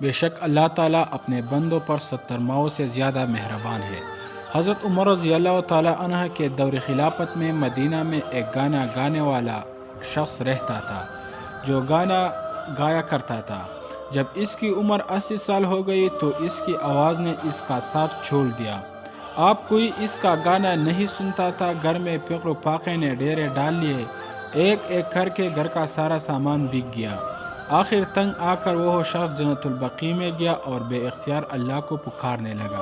بے شک اللہ تعالیٰ اپنے بندوں پر 70 ماؤں سے زیادہ مہربان ہے۔ حضرت عمر رضی اللہ تعالیٰ عنہ کے دور خلافت میں مدینہ میں ایک گانا گانے والا شخص رہتا تھا جو گانا گایا کرتا تھا۔ جب اس کی عمر 80 سال ہو گئی تو اس کی آواز نے اس کا ساتھ چھوڑ دیا۔ آپ کوئی اس کا گانا نہیں سنتا تھا۔ گھر میں فقر و فاقے نے ڈیرے ڈال لیے، ایک ایک کر کے گھر کا سارا سامان بک گیا۔ آخر تنگ آ کر وہ شخص جنت البقیع میں گیا اور بے اختیار اللہ کو پکارنے لگا،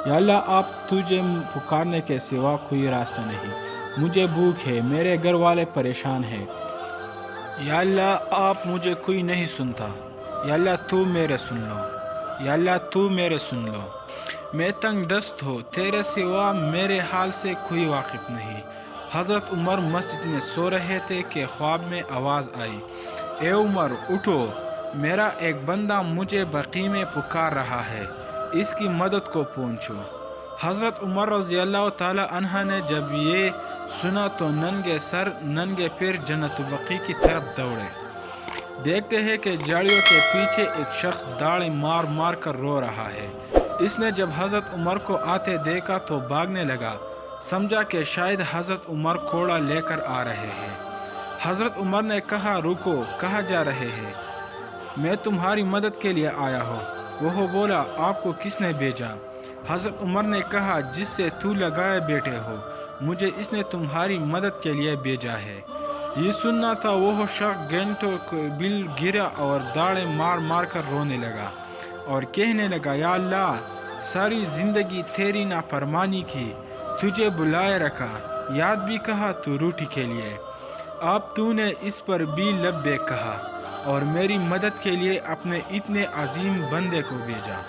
یا اللہ، آپ تجھے پکارنے کے سوا کوئی راستہ نہیں، مجھے بھوک ہے، میرے گھر والے پریشان ہیں، یا اللہ آپ مجھے کوئی نہیں سنتا، یا اللہ تو میرے سن لو، یا اللہ تو میرے سن لو، میں تنگ دست ہو، تیرے سوا میرے حال سے کوئی واقف نہیں۔ حضرت عمر مسجد میں سو رہے تھے کہ خواب میں آواز آئی، اے عمر اٹھو، میرا ایک بندہ مجھے بقیع میں پکار رہا ہے، اس کی مدد کو پہنچو۔ حضرت عمر رضی اللہ تعالی عنہ نے جب یہ سنا تو ننگے سر ننگے پیر جنت البقیع کی طرف دوڑے۔ دیکھتے ہیں کہ جھاڑیوں کے پیچھے ایک شخص داڑیں مار مار کر رو رہا ہے۔ اس نے جب حضرت عمر کو آتے دیکھا تو بھاگنے لگا، سمجھا کہ شاید حضرت عمر کوڑا لے کر آ رہے ہیں۔ حضرت عمر نے کہا، رکو، کہاں جا رہے ہیں؟ میں تمہاری مدد کے لیے آیا ہوں۔ وہ بولا، آپ کو کس نے بھیجا؟ حضرت عمر نے کہا، جس سے تو لگائے بیٹھے ہو، مجھے اس نے تمہاری مدد کے لیے بھیجا ہے۔ یہ سننا تھا وہ شخص گھنٹوں بل گرا اور داڑیں مار مار کر رونے لگا اور کہنے لگا، یا اللہ، ساری زندگی تیری نافرمانی کی، تجھے بلائے رکھا، یاد بھی کہا تو روٹی کے لیے، اب تو نے اس پر بھی لبیک کہا اور میری مدد کے لیے اپنے اتنے عظیم بندے کو بھیجا۔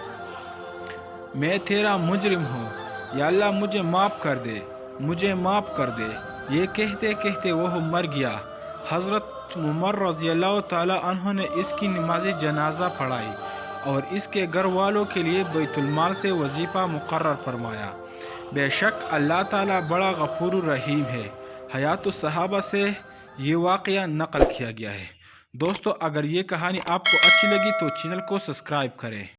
میں تیرا مجرم ہوں، یا اللہ مجھے معاف کر دے، مجھے معاف کر دے۔ یہ کہتے کہتے وہ مر گیا۔ حضرت عمر رضی اللہ تعالی عنہ نے اس کی نماز جنازہ پڑھائی اور اس کے گھر والوں کے لیے بیت المال سے وظیفہ مقرر فرمایا۔ بے شک اللہ تعالیٰ بڑا غفور الرحیم ہے۔ حیات الصحابہ سے یہ واقعہ نقل کیا گیا ہے۔ دوستو، اگر یہ کہانی آپ کو اچھی لگی تو چینل کو سبسکرائب کریں۔